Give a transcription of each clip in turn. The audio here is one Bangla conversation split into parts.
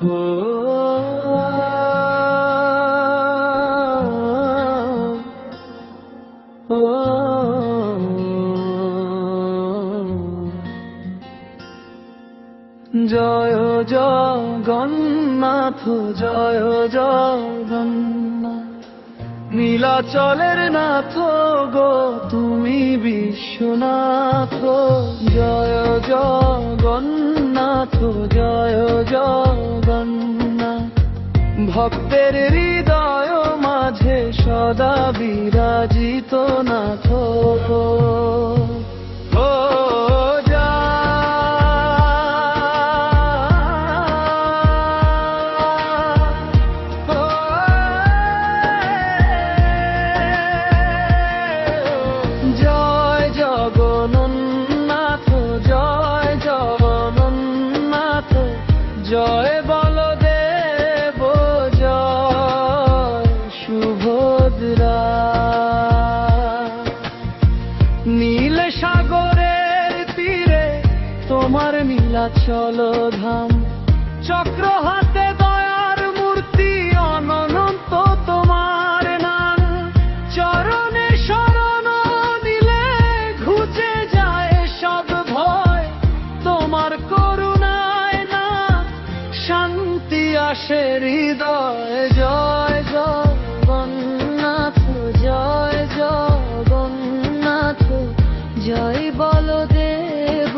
ও ও জয় জগন্নাথ, জয় জগন্নাথ, নীলাচলের নাথ গো তুমি বিশ্বনাথ। জয় জগন্নাথ, জয় জগন্নাথ, ভক্তের হৃদয় মাঝে সদা বিরাজিত নাথ। জয় বলদেব জয় সুভদ্রা, নীল সাগরের তীরে তোমার নীলাচল ধাম, চক্র হাতে দয়ার মূর্তি অনন্ত তোমার নাম। চরণে শরণ নিলে ঘুচে যায় সব ভয়, তোমার করুণায় না শান্তি আসে হৃদয়। জয় জগন্নাথ, জয় জগন্নাথ, জয় বলদেব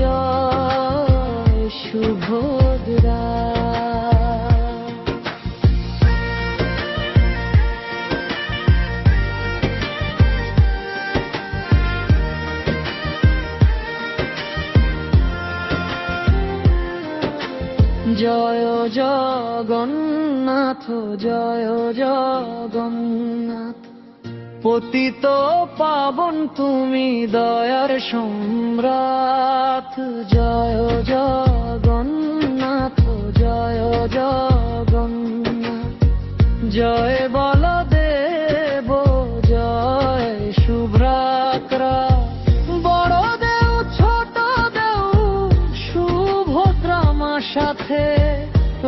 জয় সুভদ্রা। জয় জগন্নাথ, জয় জগন্নাথ, পতিত পাবন তুমি দয়ার সম্রাট। জয় জগন্নাথ, জয় জগন্নাথ, জয় বলদেব জয় শুভ্রাকরা। বড় দেও ছোট দেও সুভদ্রা মা সাথে,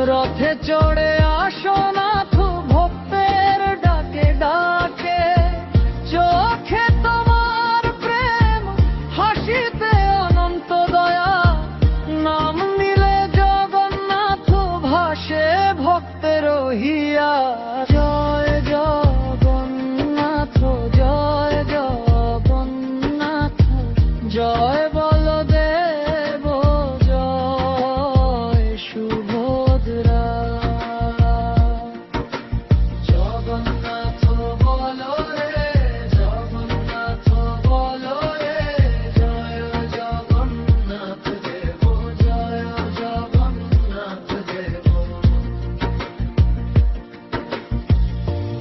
রথে চড়ে আসো নাথ ভক্তের ডাকে ডাকে। চোখে তোমার প্রেম, হাসিতে অনন্ত দয়া, নাম নিলে জগন্নাথ ভাসে ভক্তের হিয়া। জয় জগন্নাথ, জয় জগন্নাথ, জয় বলদেব জয় সুভদ্রা। জগন্নাথ বলো রে, জগন্নাথ বলো রে, জয় জগন্নাথ দেব, জয় জগন্নাথ দেব।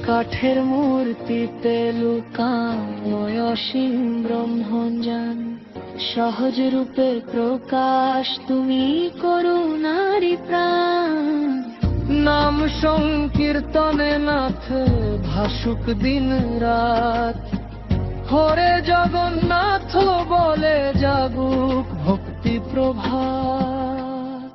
কাঠের মূর্তিতে লুকানো অসীম ব্রহ্মজ্ঞান, সহজ রূপে প্রকাশ তুমি করুণারি প্রাণ। নাম সংকীর্তনে নাথ ভাসুক দিন রাত, হরে জগন্নাথ বলে জাগুক ভক্তি প্রভাত।